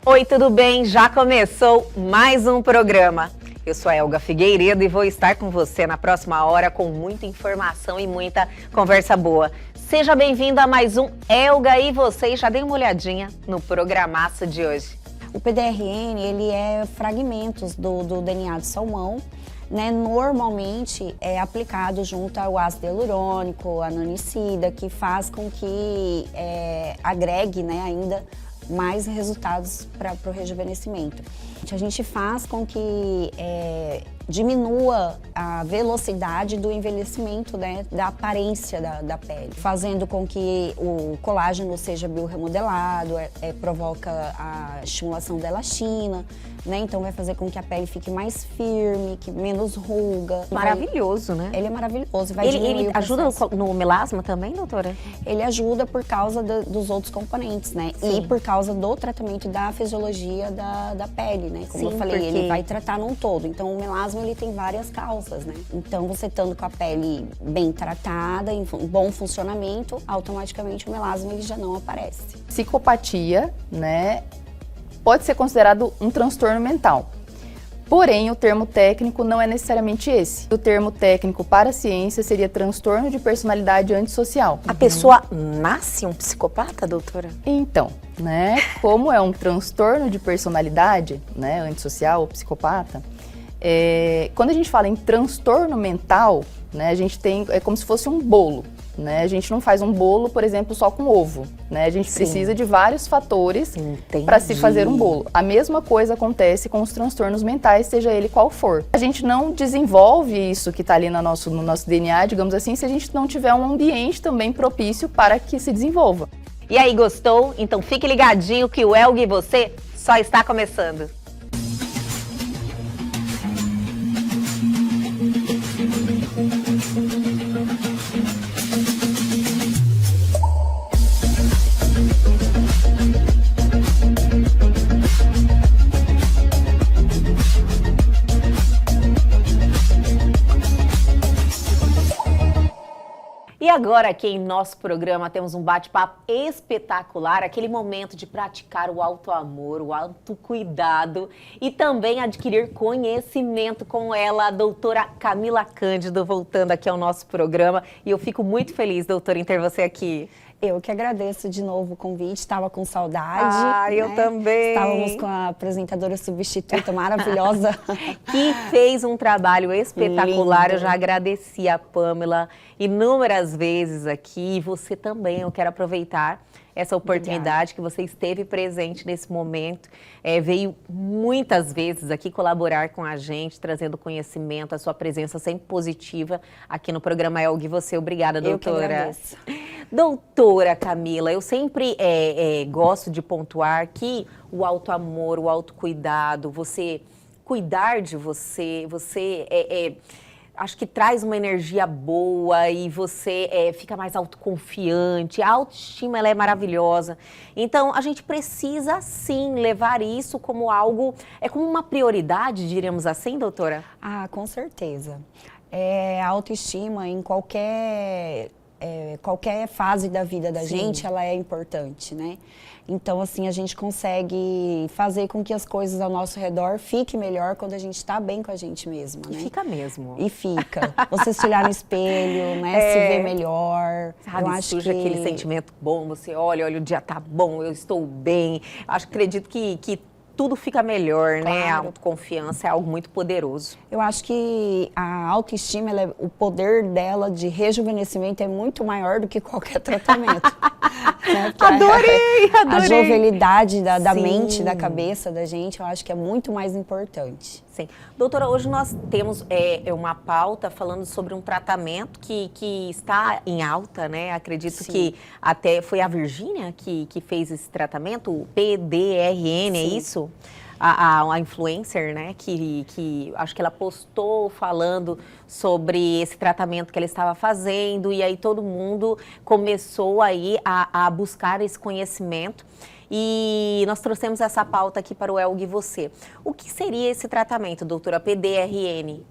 Oi, tudo bem? Já começou mais um programa. Eu sou a Elga Figueiredo e vou estar com você na próxima hora com muita informação e muita conversa boa. Seja bem-vindo a mais um Elga e você. Já dei uma olhadinha no programaço de hoje. O PDRN, ele é fragmentos do DNA de salmão, né? Normalmente é aplicado junto ao ácido hialurônico, a nanicida, que faz com que agregue, né, ainda mais resultados para o rejuvenescimento. A gente faz com que diminua a velocidade do envelhecimento, né, da aparência da pele, fazendo com que o colágeno seja biorremodelado, provoca a estimulação da elastina, né, então vai fazer com que a pele fique mais firme, que menos ruga. Maravilhoso, né? Ele é maravilhoso. Ele ajuda no melasma também, doutora? Ele ajuda por causa dos outros componentes, né? Sim. E por causa do tratamento da fisiologia da pele, né? Como eu falei, ele vai tratar num todo. Então, o melasma, ele tem várias causas, né? Então, você estando com a pele bem tratada, em bom funcionamento, automaticamente o melasma, ele já não aparece. Psicopatia, né, pode ser considerado um transtorno mental. Porém, o termo técnico não é necessariamente esse. O termo técnico para a ciência seria transtorno de personalidade antissocial. A pessoa nasce um psicopata, doutora? Então, né, como é um transtorno de personalidade, né, antissocial ou psicopata, quando a gente fala em transtorno mental, né, a gente tem, é como se fosse um bolo. Né? A gente não faz um bolo, por exemplo, só com ovo. Né? A gente precisa de vários fatores para se fazer um bolo. A mesma coisa acontece com os transtornos mentais, seja ele qual for. A gente não desenvolve isso que está ali no nosso DNA, digamos assim, se a gente não tiver um ambiente também propício para que se desenvolva. E aí, gostou? Então fique ligadinho que o Elga e você só está começando. E agora aqui em nosso programa temos um bate-papo espetacular, aquele momento de praticar o autoamor, o autocuidado e também adquirir conhecimento com ela, a doutora Camila Cândido, voltando aqui ao nosso programa. E eu fico muito feliz, doutora, em ter você aqui. Eu que agradeço de novo o convite, estava com saudade. Eu também. Estávamos com a apresentadora substituta maravilhosa. Que fez um trabalho espetacular. Lindo. Eu já agradeci a Pamela inúmeras vezes aqui. E você também, eu quero aproveitar essa oportunidade. Obrigada. Que você esteve presente nesse momento, veio muitas vezes aqui colaborar com a gente, trazendo conhecimento, a sua presença sempre positiva aqui no programa Elga e você. Obrigada, doutora. Eu que agradeço. Doutora Camila, eu sempre gosto de pontuar que o autoamor, o autocuidado, você cuidar de você, acho que traz uma energia boa e você fica mais autoconfiante. A autoestima, ela é maravilhosa. Então, a gente precisa, sim, levar isso como algo, como uma prioridade, diríamos assim, doutora? Ah, com certeza. A autoestima em qualquer fase da vida da gente, ela é importante, né? Então, assim, a gente consegue fazer com que as coisas ao nosso redor fiquem melhor quando a gente está bem com a gente mesma, né? E fica mesmo. E fica. Você se olhar no espelho, né? Se ver melhor. Sabe, eu acho surge aquele sentimento bom, você olha, o dia tá bom, eu estou bem. Acredito que tudo fica melhor, claro, né? A autoconfiança é algo muito poderoso. Eu acho que a autoestima, o poder dela de rejuvenescimento é muito maior do que qualquer tratamento. Né? Adorei! A jovialidade da mente, da cabeça da gente, eu acho que é muito mais importante. Sim. Doutora, hoje nós temos uma pauta falando sobre um tratamento que está em alta, né? Acredito que até foi a Virgínia que fez esse tratamento, o PDRN, é isso? A influencer, né, que acho que ela postou falando sobre esse tratamento que ela estava fazendo e aí todo mundo começou aí a buscar esse conhecimento. e nós trouxemos essa pauta aqui para o Elg Você. O que seria esse tratamento, doutora, PDRN?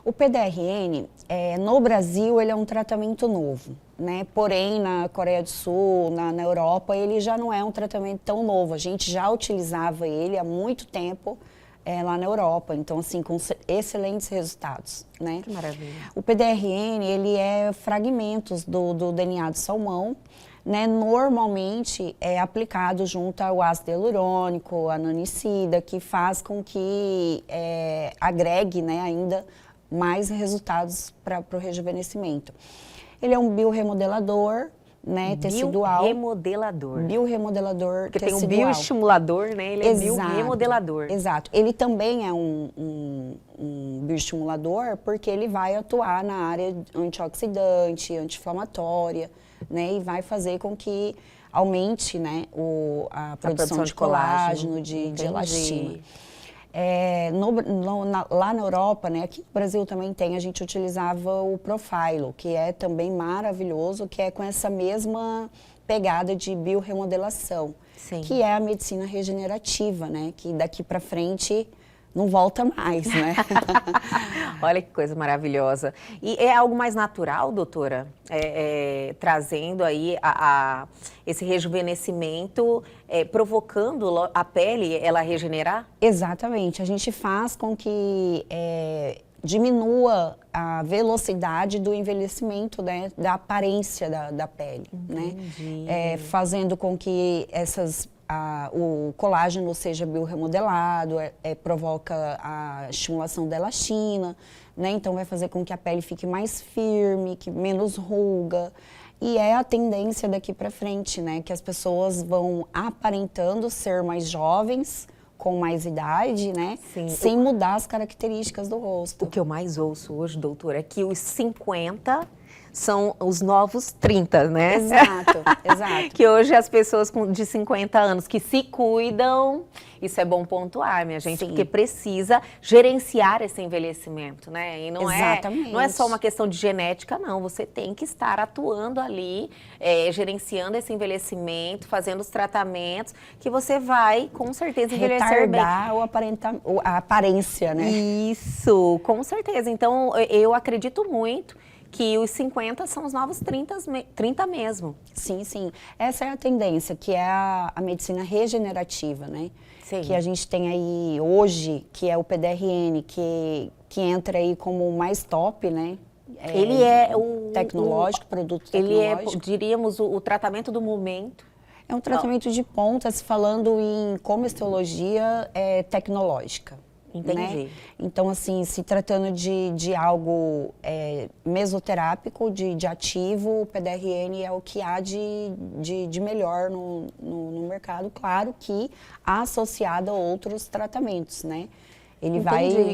O PDRN, no Brasil, ele é um tratamento novo, né? Porém, na Coreia do Sul, na Europa, ele já não é um tratamento tão novo. A gente já utilizava ele há muito tempo lá na Europa, então, assim, com excelentes resultados, né? Que maravilha. O PDRN, ele é fragmentos do DNA do salmão, né? Normalmente é aplicado junto ao ácido hialurônico, a nanicida, que faz com que agregue, né, ainda mais resultados para o rejuvenescimento. Ele é um bioremodelador, né, tecidual. Bioremodelador Porque tecidual. tem um bioestimulador, né? Ele é bioremodelador. Exato. Ele também é um bioestimulador porque ele vai atuar na área antioxidante, anti-inflamatória, né? E vai fazer com que aumente, né, a produção de colágeno, de elastina. Lá na Europa, né, aqui no Brasil também tem, a gente utilizava o Profilo, que é também maravilhoso, que é com essa mesma pegada de biorremodelação, que é a medicina regenerativa, né, que daqui para frente não volta mais, né? Olha que coisa maravilhosa. E é algo mais natural, doutora? Trazendo aí esse rejuvenescimento, provocando a pele, ela regenerar? Exatamente. A gente faz com que diminua a velocidade do envelhecimento, né, da aparência da pele, né? Fazendo com que o colágeno seja bioremodelado, provoca a estimulação da elastina, né? Então vai fazer com que a pele fique mais firme, que menos ruga. E é a tendência daqui para frente, né? Que as pessoas vão aparentando ser mais jovens, com mais idade, né? Sim. Sem mudar as características do rosto. O que eu mais ouço hoje, doutora, é que os 50 são os novos 30, né? Exato, exato. Que hoje as pessoas de 50 anos que se cuidam, isso é bom pontuar, minha gente, Sim. porque precisa gerenciar esse envelhecimento, né? E não é só uma questão de genética, não. Você tem que estar atuando ali, gerenciando esse envelhecimento, fazendo os tratamentos, que você vai, com certeza, envelhecer bem. Retardar a aparência, né? Isso, com certeza. Então, eu acredito muito que os 50 são os novos 30 mesmo. Sim, sim. Essa é a tendência, que é a medicina regenerativa, né? Sim. Que a gente tem aí hoje, que é o PDRN, que entra aí como o mais top, né? Ele é o produto tecnológico. Ele é, diríamos, o tratamento do momento. É um tratamento de ponta, se falando em comestologia tecnológica. Entendi. Né? Então, assim, se tratando de algo mesoterápico, de ativo, o PDRN é o que há de melhor no mercado. Claro que associado a outros tratamentos, né? Ele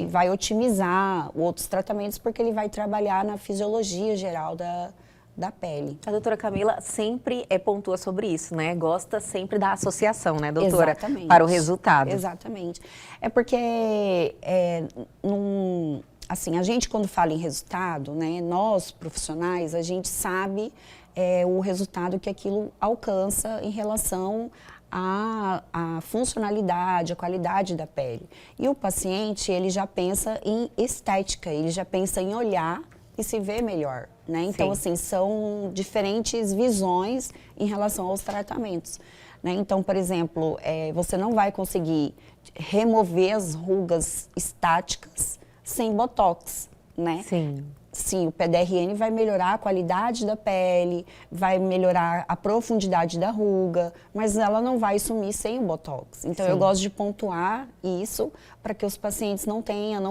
vai otimizar outros tratamentos porque ele vai trabalhar na fisiologia geral da pele. A doutora Camila sempre pontua sobre isso, né? Gosta sempre da associação, né, doutora? Exatamente. Para o resultado. Exatamente. É porque, assim, a gente quando fala em resultado, né, nós profissionais, a gente sabe o resultado que aquilo alcança em relação à funcionalidade, à qualidade da pele. E o paciente, ele já pensa em estética, ele já pensa em olhar e se ver melhor, né? Então, assim, são diferentes visões em relação aos tratamentos, né? Então, por exemplo, você não vai conseguir remover as rugas estáticas sem botox, né? Sim. Sim, o PDRN vai melhorar a qualidade da pele, vai melhorar a profundidade da ruga, mas ela não vai sumir sem o botox. Então, eu gosto de pontuar isso para que os pacientes não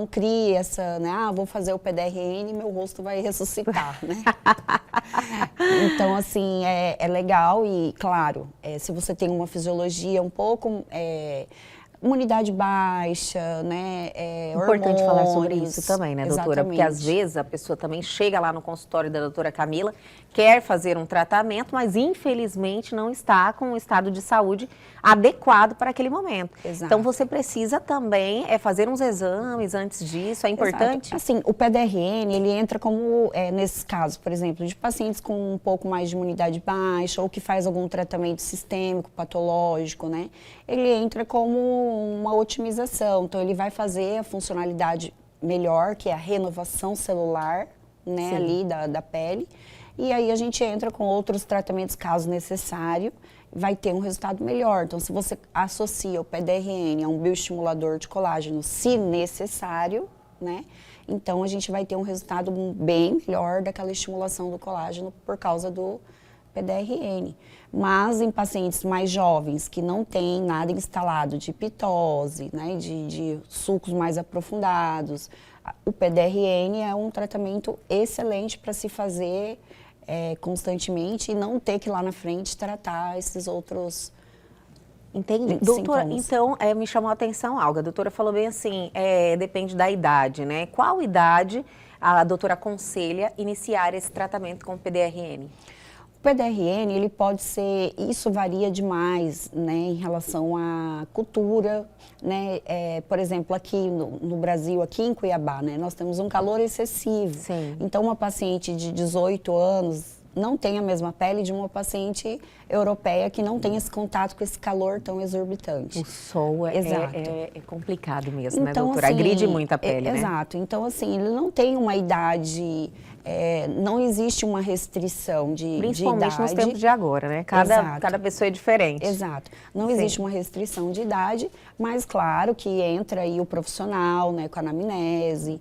criem essa, né? Vou fazer o PDRN e meu rosto vai ressuscitar, né? Então, assim, é legal e, claro, se você tem uma fisiologia um pouco imunidade baixa, né? Importante falar sobre hormônios. isso também, né, doutora? Porque às Exatamente. vezes a pessoa também chega lá no consultório da doutora Camila, quer fazer um tratamento, mas infelizmente não está com o estado de saúde adequado para aquele momento. Exato. Então você precisa também fazer uns exames antes disso, é importante? Exato. Assim, o PDRN, ele entra como, nesses casos, por exemplo, de pacientes com um pouco mais de imunidade baixa ou que faz algum tratamento sistêmico, patológico, né? Ele entra como uma otimização, então ele vai fazer a funcionalidade melhor, que é a renovação celular, né, Sim. ali da pele, e aí a gente entra com outros tratamentos, caso necessário, vai ter um resultado melhor. Então, se você associa o PDRN a um bioestimulador de colágeno, se necessário, né, então a gente vai ter um resultado bem melhor daquela estimulação do colágeno por causa do PDRN. Mas em pacientes mais jovens, que não têm nada instalado de pitose, né, de sulcos mais aprofundados, o PDRN é um tratamento excelente para se fazer constantemente e não ter que lá na frente tratar esses outros Entendi. sintomas. Doutora, então, me chamou a atenção algo. A doutora falou bem assim, depende da idade, né? Qual idade a doutora aconselha iniciar esse tratamento com o PDRN? O PDRN, ele pode ser, isso varia demais, né, em relação à cultura, né, por exemplo, aqui no Brasil, aqui em Cuiabá, né, nós temos um calor excessivo. Sim. Então, uma paciente de 18 anos não tem a mesma pele de uma paciente europeia que não tem esse contato com esse calor tão exorbitante. O sol Exato. é complicado mesmo, né, Então, doutora? assim, Agride muito a pele, né? Exato. Então, assim, ele não tem uma idade, não existe uma restrição de Principalmente idade. nos tempos de agora, né? Exato. Cada pessoa é diferente. Exato. Não Sim. existe uma restrição de idade, mas claro que entra aí o profissional, né, com a anamnese,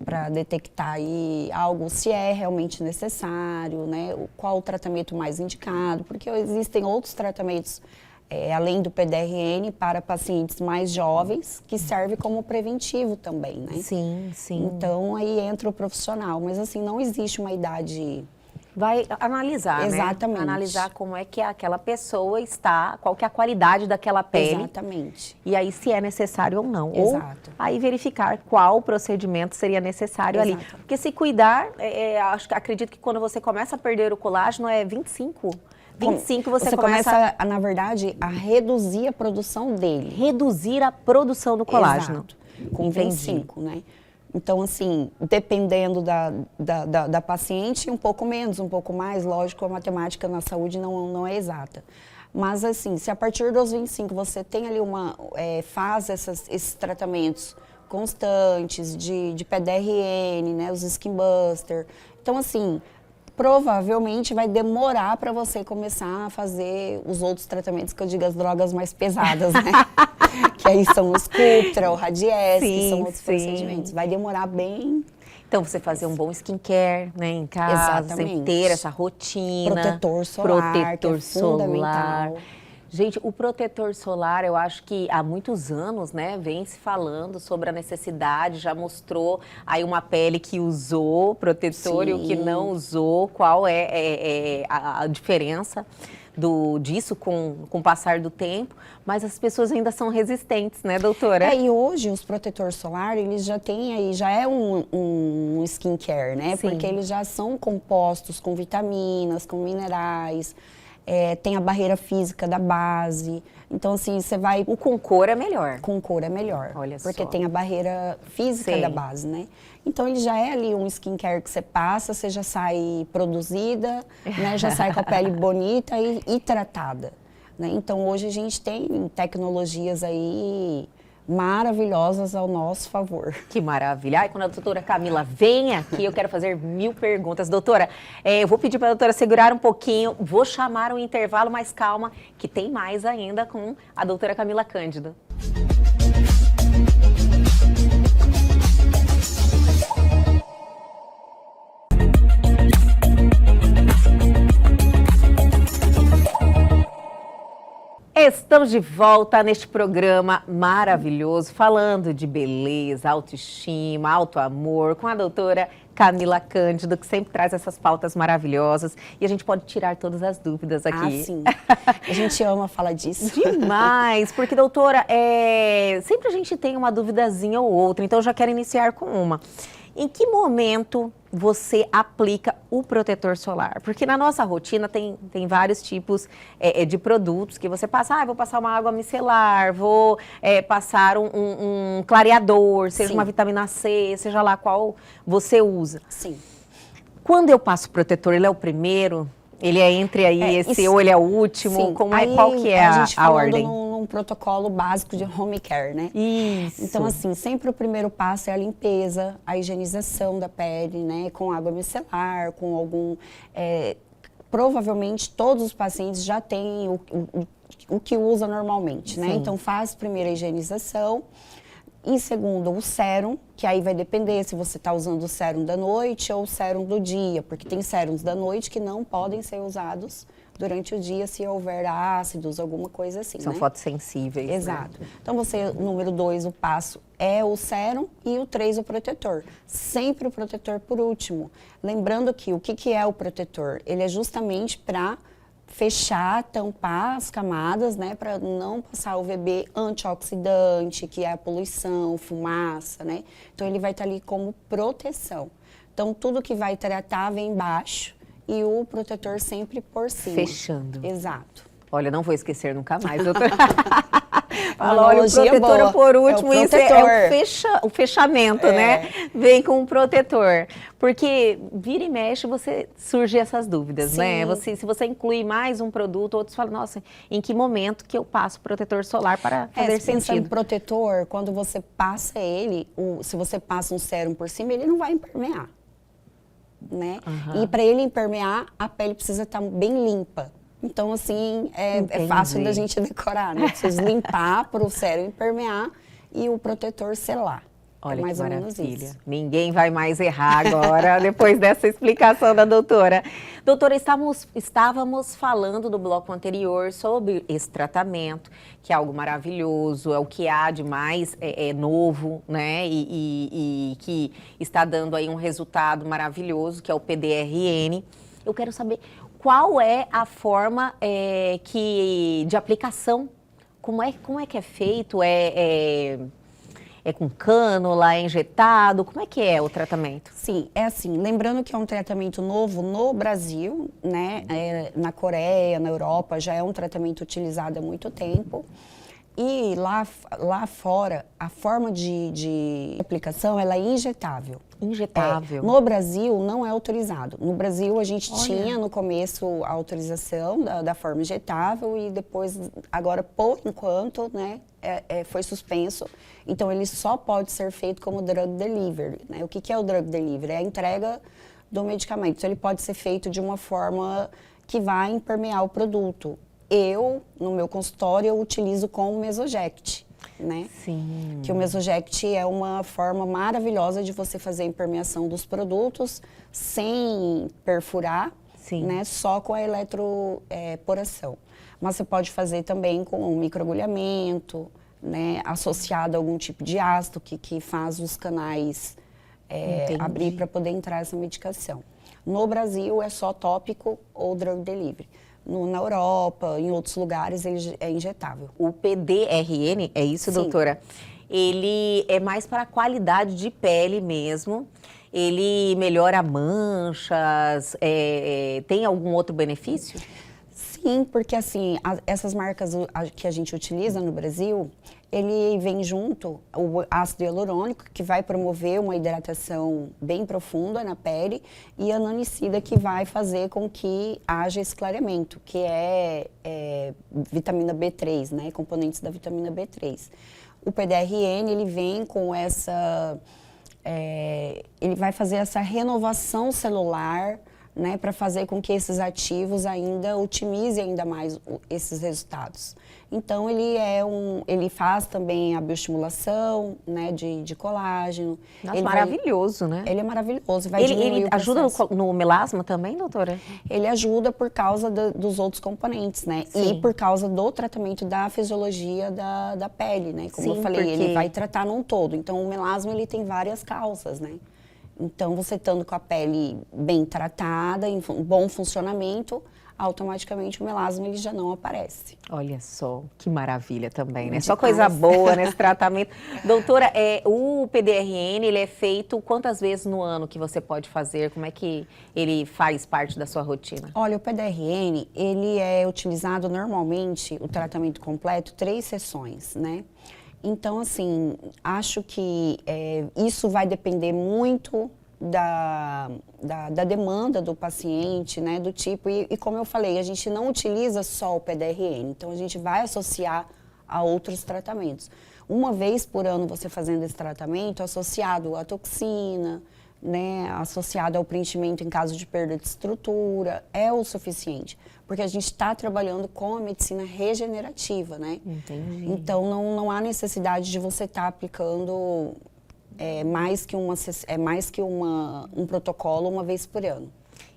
para detectar aí algo, se é realmente necessário, né, qual o tratamento mais indicado, porque existem outros tratamentos, além do PDRN, para pacientes mais jovens, que serve como preventivo também, né? Sim, sim. Então, aí entra o profissional, mas assim, não existe uma idade... Vai analisar, Exatamente. né? Analisar como é que aquela pessoa está, qual que é a qualidade daquela pele. Exatamente. E aí, se é necessário ou não. Exato. Ou aí verificar qual procedimento seria necessário ali. Exato. Porque se cuidar, acredito que quando você começa a perder o colágeno é 25. 25 você começa, na verdade, a reduzir a produção dele. reduzir a produção do colágeno. Exato. Com Entendi. 25, né? Então, assim, dependendo da paciente, um pouco menos, um pouco mais, lógico, a matemática na saúde não é exata. Mas, assim, se a partir dos 25 você tem ali faz esses tratamentos constantes de PDRN, né, os Skin Buster, então, assim, provavelmente vai demorar para você começar a fazer os outros tratamentos, que eu digo as drogas mais pesadas, né? Que aí são os Sculptra, o Radiesse, que são outros procedimentos. Vai demorar bem... Então, você fazer um bom skincare, né, em casa, Exatamente. sempre ter essa rotina. Protetor solar, protetor que é solar. fundamental. Gente, o protetor solar, eu acho que há muitos anos, né, vem se falando sobre a necessidade, já mostrou aí uma pele que usou protetor e o que Sim. não usou, qual é a diferença disso com o passar do tempo, mas as pessoas ainda são resistentes, né, doutora? E hoje os protetores solar, eles já têm aí, já é um skincare, né? Sim. Porque eles já são compostos com vitaminas, com minerais, tem a barreira física da base. Então, assim, você vai... O com cor é melhor. Com cor é melhor. Olha porque só. tem a barreira física Sim. da base, né? Então, ele já é ali um skincare que você passa, você já sai produzida, né? Já sai com a pele bonita e tratada, né? Então, hoje a gente tem tecnologias aí maravilhosas ao nosso favor. Que maravilha. Ai, quando a doutora Camila vem aqui, eu quero fazer 1000 perguntas. Doutora, eu vou pedir para a doutora segurar um pouquinho, vou chamar um intervalo, mas calma, que tem mais ainda com a doutora Camila Cândido. Estamos de volta neste programa maravilhoso, falando de beleza, autoestima, autoamor, com a doutora Camila Cândido, que sempre traz essas pautas maravilhosas. E a gente pode tirar todas as dúvidas aqui. Ah, sim. A gente ama falar disso. Demais, porque, doutora, sempre a gente tem uma duvidazinha ou outra, então eu já quero iniciar com uma. Em que momento você aplica o protetor solar? Porque na nossa rotina tem vários tipos de produtos que você passa. Vou passar uma água micelar, vou passar um clareador, seja uma vitamina C, seja lá qual você usa. Sim. Quando eu passo o protetor, ele é o primeiro? Ele é entre aí ou ele é o último? Sim. Qual que é a ordem? Num protocolo básico de home care, né? Isso. Então, assim, sempre o primeiro passo é a limpeza, a higienização da pele, né? Com água micelar, com algum... provavelmente todos os pacientes já têm o que usa normalmente, né? Sim. Então, faz primeiro a higienização. Em segundo, o sérum, que aí vai depender se você está usando o sérum da noite ou o sérum do dia, porque tem sérums da noite que não podem ser usados durante o dia se houver ácidos, alguma coisa assim, São né? fotossensíveis. Exato. Né? Então, número 2, o passo é o sérum e o 3, o protetor. Sempre o protetor por último. Lembrando que o que é o protetor? Ele é justamente para fechar, tampar as camadas, né, para não passar o VB antioxidante, que é a poluição, fumaça, né? Então ele vai estar ali como proteção. Então tudo que vai tratar vem embaixo e o protetor sempre por cima. Fechando. Exato. Olha, não vou esquecer nunca mais, doutora. Fala, olha, o protetor por último, é o isso o fechamento, né? Vem com um protetor. Porque vira e mexe, surge essas dúvidas, né? Se você inclui mais um produto, outros falam, nossa, em que momento que eu passo protetor solar para fazer se pensar em sentido? protetor, quando você passa ele, se você passa um sérum por cima, ele não vai impermear, né? E para ele impermear, a pele precisa estar bem limpa. Então, assim, é fácil da gente decorar, né? Precisa limpar para o sérum impermear e o protetor selar. Olha, mais que ou menos maravilha. isso. Ninguém vai mais errar agora, depois dessa explicação da doutora. Doutora, estávamos falando no bloco anterior sobre esse tratamento, que é algo maravilhoso, é o que há de mais novo, né? E que está dando aí um resultado maravilhoso, que é o PDRN. Eu quero saber qual é a forma de aplicação, como é que é feito, é com cânula, é injetado? Como é que é o tratamento? Sim, é assim, lembrando que é um tratamento novo no Brasil, né? Na Coreia, na Europa, já é um tratamento utilizado há muito tempo. E lá fora, a forma de aplicação, ela é injetável. Injetável? No Brasil, não é autorizado. No Brasil, a gente tinha no começo a autorização da forma injetável e depois, agora, por enquanto, né, foi suspenso. Então, ele só pode ser feito como drug delivery, né? O que é o drug delivery? É a entrega do medicamento. Então, ele pode ser feito de uma forma que vai impermear o produto. No meu consultório, eu utilizo com o Mesoject, né? Sim. Que o Mesoject é uma forma maravilhosa de você fazer a impermeação dos produtos sem perfurar, né? Só com a eletroporação. Mas você pode fazer também com um microagulhamento, né? Associado a algum tipo de ácido que faz os canais abrir para poder entrar essa medicação. No Brasil, é só tópico ou drug delivery. Na Europa, em outros lugares, ele é injetável. O PDRN, é isso, Sim. doutora? Ele é mais para a qualidade de pele mesmo. Ele melhora manchas, tem algum outro benefício? Sim, porque assim, essas marcas que a gente utiliza no Brasil, ele vem junto o ácido hialurônico, que vai promover uma hidratação bem profunda na pele, e a nanicida, que vai fazer com que haja esse clareamento, que é vitamina B3, né? Componentes da vitamina B3. O PDRN, ele vem com ele vai fazer essa renovação celular, né, para fazer com que esses ativos ainda otimizem ainda mais esses resultados. Então ele faz também a bioestimulação, né, de colágeno. Nossa, ele maravilhoso, né? Ele é maravilhoso, vai diminuir Ele o ajuda processo. no melasma também, doutora? Ele ajuda por causa dos outros componentes, né? Sim. E por causa do tratamento da fisiologia da pele, né? Como Sim, eu falei, porque- ele vai tratar num todo. Então, o melasma, ele tem várias causas, né? Então, você estando com a pele bem tratada, em bom funcionamento, automaticamente o melasma ele já não aparece. Olha só, que maravilha também, né? Demais. Só coisa boa nesse tratamento. Doutora, o PDRN, ele é feito quantas vezes no ano que você pode fazer? Como é que ele faz parte da sua rotina? Olha, o PDRN, ele é utilizado normalmente, o tratamento completo, 3 sessões, né? Então, assim, acho que isso vai depender muito da demanda do paciente, né, do tipo, e como eu falei, a gente não utiliza só o PDRN, então a gente vai associar a outros tratamentos. Uma vez por ano você fazendo esse tratamento, associado à toxina, né, associado ao preenchimento em caso de perda de estrutura, é o suficiente, porque a gente está trabalhando com a medicina regenerativa, né? Entendi. Então não há necessidade de você estar aplicando mais que um protocolo uma vez por ano.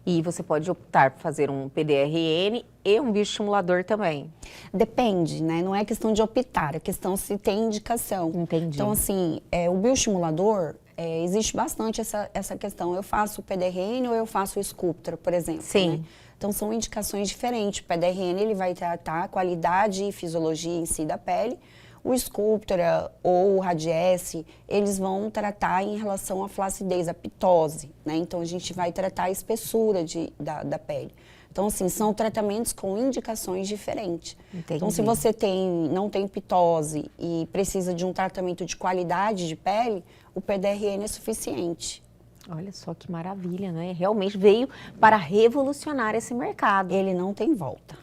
E você pode optar por fazer um PDRN e um bioestimulador também. Depende, né? Não é questão de optar, é questão se tem indicação. Entendi. Então, assim, o bioestimulador, existe bastante essa questão. Eu faço o PDRN ou eu faço o Sculptra, por exemplo. Sim. Né? Então, são indicações diferentes. O PDRN, ele vai tratar a qualidade e fisiologia em si da pele. O Sculptra ou o Radiesse, eles vão tratar em relação à flacidez, à pitose, né? Então, a gente vai tratar a espessura da pele. Então, assim, são tratamentos com indicações diferentes. Entendi. Então, se você não tem pitose e precisa de um tratamento de qualidade de pele, o PDRN é suficiente. Olha só que maravilha, né? Realmente veio para revolucionar esse mercado. Ele não tem volta.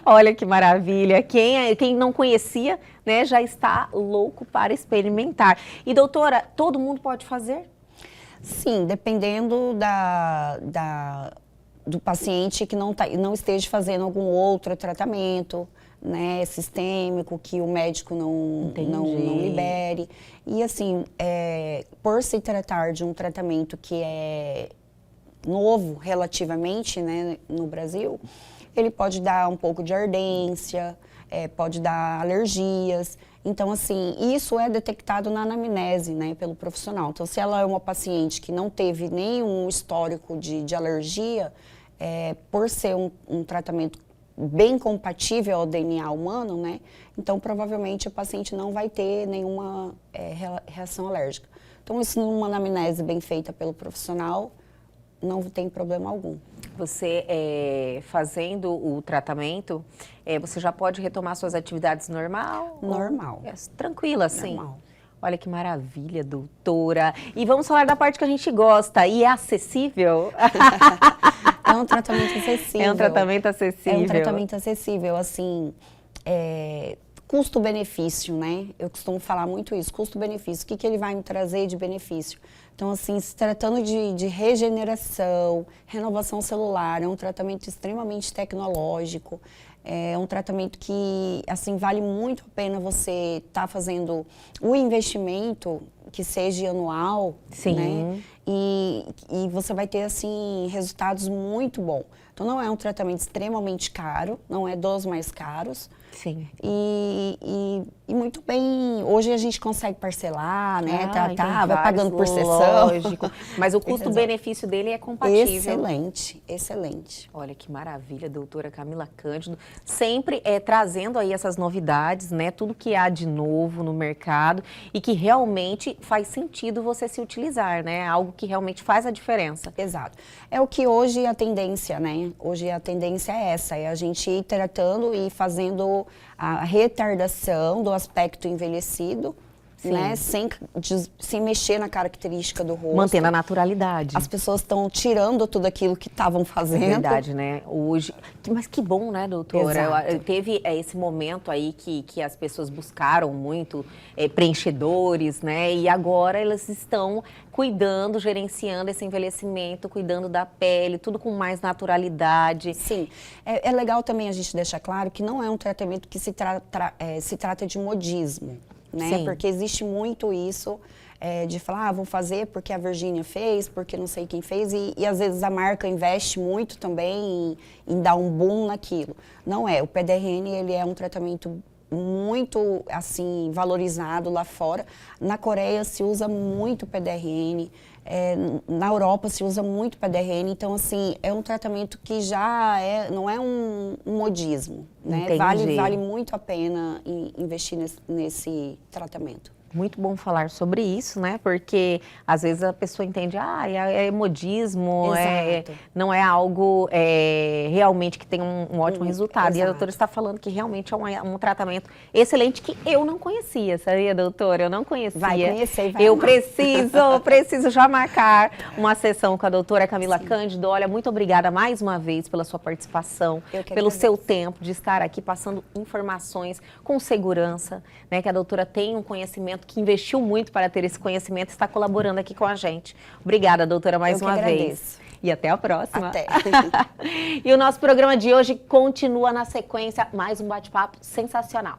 Olha que maravilha. Quem não conhecia, né, já está louco para experimentar. E doutora, todo mundo pode fazer? Sim, dependendo do paciente que não esteja fazendo algum outro tratamento, né, sistêmico, que o médico não libere. E assim, por se tratar de um tratamento que é novo relativamente, né, no Brasil, ele pode dar um pouco de ardência, pode dar alergias. Então, assim, isso é detectado na anamnese, né, pelo profissional. Então, se ela é uma paciente que não teve nenhum histórico de alergia, por ser um tratamento bem compatível ao DNA humano, né, então provavelmente a paciente não vai ter nenhuma reação alérgica. Então, isso numa anamnese bem feita pelo profissional, não tem problema algum. Você, fazendo o tratamento, você já pode retomar suas atividades normal? Normal. Tranquila, assim? Normal. Olha que maravilha, doutora. E vamos falar da parte que a gente gosta. E é acessível? É um tratamento acessível. É um tratamento acessível. É um tratamento acessível, assim, custo-benefício, né? Eu costumo falar muito isso, custo-benefício. O que ele vai me trazer de benefício? Então, assim, se tratando de regeneração, renovação celular, é um tratamento extremamente tecnológico, é um tratamento que, assim, vale muito a pena você estar fazendo o investimento que seja anual, Sim. né? E você vai ter, assim, resultados muito bons. Então, não é um tratamento extremamente caro, não é dos mais caros. Sim. E muito bem, hoje a gente consegue parcelar, né, tratar, vai vários, pagando por sessão. Lógico. Mas o custo-benefício dele é compatível. Excelente, excelente. Olha que maravilha, doutora Camila Cândido, sempre trazendo aí essas novidades, né, tudo que há de novo no mercado e que realmente faz sentido você se utilizar, né, algo que realmente faz a diferença. Exato. É o que hoje a tendência, né, hoje a tendência é essa, é a gente ir tratando e fazendo a retardação do aspecto envelhecido, né? Sem mexer na característica do rosto. Mantendo a naturalidade. As pessoas estão tirando tudo aquilo que estavam fazendo. É verdade, né? Hoje. Mas que bom, né, doutora? Teve esse momento aí que as pessoas buscaram muito preenchedores, né? E agora elas estão cuidando, gerenciando esse envelhecimento, cuidando da pele, tudo com mais naturalidade. Sim. É legal também a gente deixar claro que não é um tratamento que se trata de modismo, né? Sim. Porque existe muito isso de falar, vou fazer porque a Virgínia fez, porque não sei quem fez, e às vezes a marca investe muito também em dar um boom naquilo. Não é, o PDRN ele é um tratamento muito, assim, valorizado lá fora. Na Coreia se usa muito PDRN, na Europa se usa muito PDRN, então, assim, é um tratamento que já não é um modismo, né? Vale muito a pena investir nesse tratamento. Muito bom falar sobre isso, né? Porque às vezes a pessoa entende, é modismo, não é algo realmente que tem um ótimo resultado. Exato. E a doutora está falando que realmente é um tratamento excelente que eu não conhecia, sabia, doutora? Eu não conhecia. Vai conhecer e vai Eu amar. preciso já marcar uma sessão com a doutora Camila Cândido. Olha, muito obrigada mais uma vez pela sua participação, pelo seu tempo de estar aqui passando informações com segurança, né? Que a doutora tem um conhecimento que investiu muito para ter esse conhecimento e está colaborando aqui com a gente. Obrigada, doutora, mais uma vez. E até a próxima. Até. E o nosso programa de hoje continua na sequência, mais um bate-papo sensacional.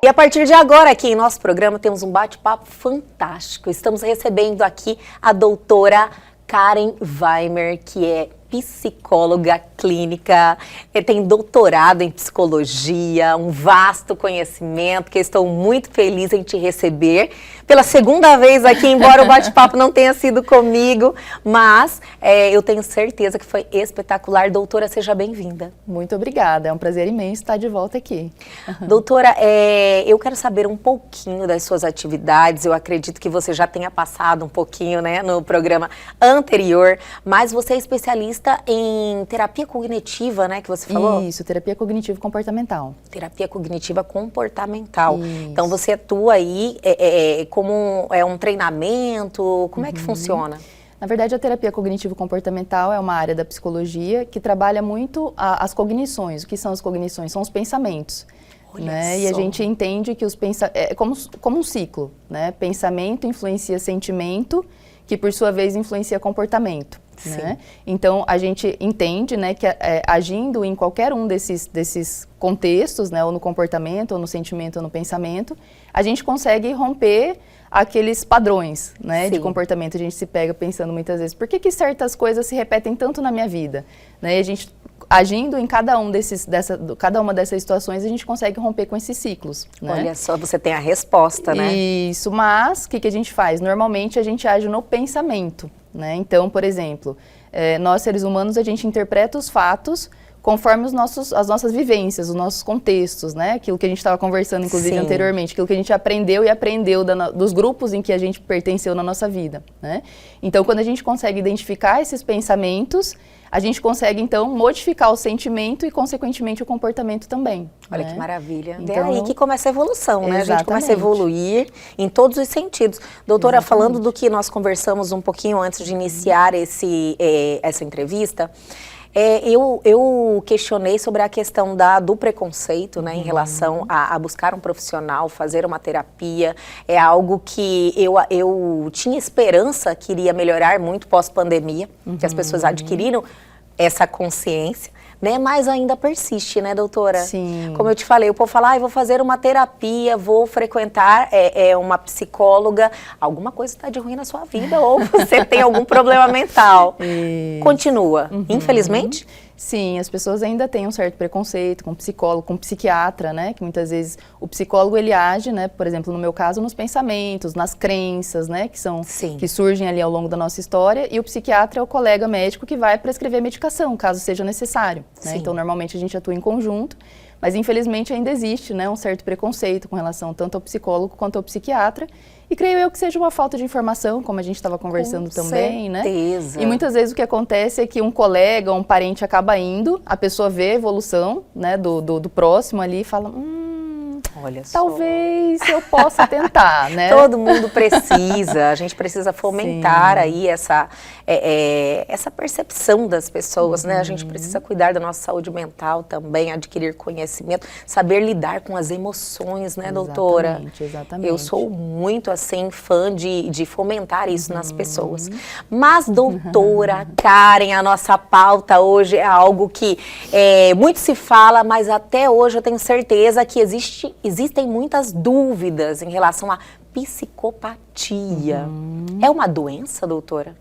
E a partir de agora, aqui em nosso programa, temos um bate-papo fantástico. Estamos recebendo aqui a doutora Karen Weimer, que é psicóloga clínica, tem doutorado em psicologia, um vasto conhecimento, que eu estou muito feliz em te receber pela segunda vez aqui, embora o bate-papo não tenha sido comigo, mas eu tenho certeza que foi espetacular. Doutora, seja bem-vinda. Muito obrigada, é um prazer imenso estar de volta aqui. Doutora, eu quero saber um pouquinho das suas atividades. Eu acredito que você já tenha passado um pouquinho, né, no programa anterior, mas você é especialista em terapia cognitiva, né, que você falou? Isso, terapia cognitivo-comportamental. Terapia cognitiva comportamental. Isso. Então, você atua aí como um treinamento? Como é que funciona? Na verdade, a terapia cognitivo-comportamental é uma área da psicologia que trabalha muito as cognições. O que são as cognições? São os pensamentos. Né? E a gente entende que é como um ciclo, né? Pensamento influencia sentimento, que por sua vez influencia comportamento. Né? Então, a gente entende, né, que agindo em qualquer um desses contextos, né, ou no comportamento, ou no sentimento, ou no pensamento, a gente consegue romper aqueles padrões, né, de comportamento. A gente se pega pensando muitas vezes, por que certas coisas se repetem tanto na minha vida? Né? E a gente, agindo em cada uma dessas situações, a gente consegue romper com esses ciclos. Né? Olha só, você tem a resposta, né? Isso, mas o que a gente faz? Normalmente a gente age no pensamento. Né? Então, por exemplo, nós seres humanos, a gente interpreta os fatos conforme as nossas vivências, os nossos contextos, né? Aquilo que a gente estava conversando, inclusive, anteriormente, aquilo que a gente aprendeu dos grupos em que a gente pertenceu na nossa vida. Né? Então, quando a gente consegue identificar esses pensamentos, a gente consegue, então, modificar o sentimento e, consequentemente, o comportamento também. Olha, né? que maravilha. Então, é aí que começa a evolução, né? Exatamente. A gente começa a evoluir em todos os sentidos. Doutora, falando do que nós conversamos um pouquinho antes de iniciar essa entrevista, eu questionei sobre a questão do preconceito, né, em relação a buscar um profissional, fazer uma terapia. É algo que eu tinha esperança que iria melhorar muito pós-pandemia, que as pessoas adquiriram essa consciência, né, mas ainda persiste, né, doutora? Sim. Como eu te falei, o povo fala, vou fazer uma terapia, vou frequentar uma psicóloga, alguma coisa está de ruim na sua vida, ou você tem algum problema mental. Continua, infelizmente. Sim, as pessoas ainda têm um certo preconceito com psicólogo, com psiquiatra, né? Que muitas vezes o psicólogo ele age, né? Por exemplo, no meu caso, nos pensamentos, nas crenças, né? Que surgem ali ao longo da nossa história. E o psiquiatra é o colega médico que vai prescrever medicação, caso seja necessário. Né? Então, normalmente a gente atua em conjunto. mas infelizmente ainda existe, né, um certo preconceito com relação tanto ao psicólogo quanto ao psiquiatra, e creio eu que seja uma falta de informação, como a gente estava conversando também, né? E muitas vezes o que acontece é que um colega, um parente acaba indo, a pessoa vê a evolução, né, do próximo ali e fala, olha só. Talvez eu possa tentar, né? Todo mundo precisa, a gente precisa fomentar aí essa percepção das pessoas, né? A gente precisa cuidar da nossa saúde mental também, adquirir conhecimento, saber lidar com as emoções, né, doutora? Exatamente. Eu sou muito, assim, fã de fomentar isso nas pessoas. Mas, doutora Karen, a nossa pauta hoje é algo que muito se fala, mas até hoje eu tenho certeza que existem muitas dúvidas em relação à psicopatia. É uma doença, doutora?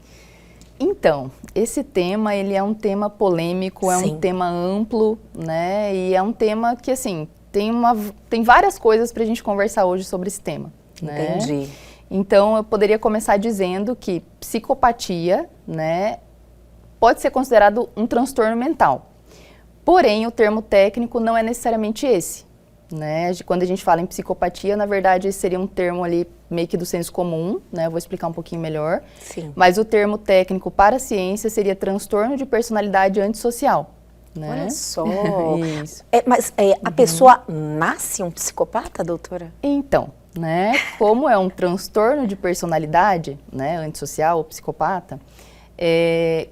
Então, esse tema, ele é um tema polêmico, é um tema amplo, né? E é um tema que, assim, tem várias coisas para a gente conversar hoje sobre esse tema. Né? Entendi. Então, eu poderia começar dizendo que psicopatia, né, pode ser considerado um transtorno mental. Porém, o termo técnico não é necessariamente esse. Né? Quando a gente fala em psicopatia, na verdade, esse seria um termo ali meio que do senso comum, né? Eu vou explicar um pouquinho melhor. Sim. Mas o termo técnico para a ciência seria transtorno de personalidade antissocial. Né? Olha só. Isso. Mas a pessoa nasce um psicopata, doutora? Então, né? Como é um transtorno de personalidade, né? Antissocial ou psicopata,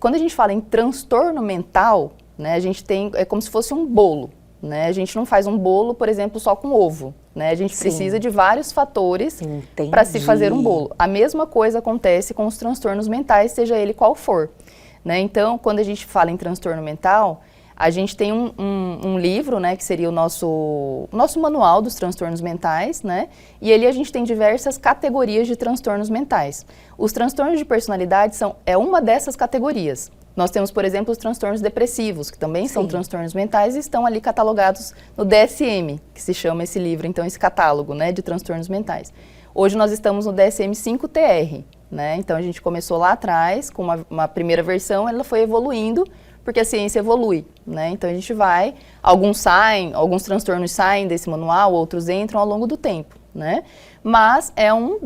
quando a gente fala em transtorno mental, né? A gente tem, é como se fosse um bolo. Né? A gente não faz um bolo, por exemplo, só com ovo. Né? A gente precisa de vários fatores para se fazer um bolo. A mesma coisa acontece com os transtornos mentais, seja ele qual for. Né? Então, quando a gente fala em transtorno mental, a gente tem um livro, né, que seria o nosso manual dos transtornos mentais, né? E ali a gente tem diversas categorias de transtornos mentais. Os transtornos de personalidade é uma dessas categorias. Nós temos, por exemplo, os transtornos depressivos, que também são transtornos mentais e estão ali catalogados no DSM, que se chama esse livro, então, esse catálogo, né, de transtornos mentais. Hoje nós estamos no DSM-5-TR, né? Então a gente começou lá atrás com uma primeira versão, ela foi evoluindo, porque a ciência evolui, né? Então a gente vai, alguns transtornos saem desse manual, outros entram ao longo do tempo, né? Mas é um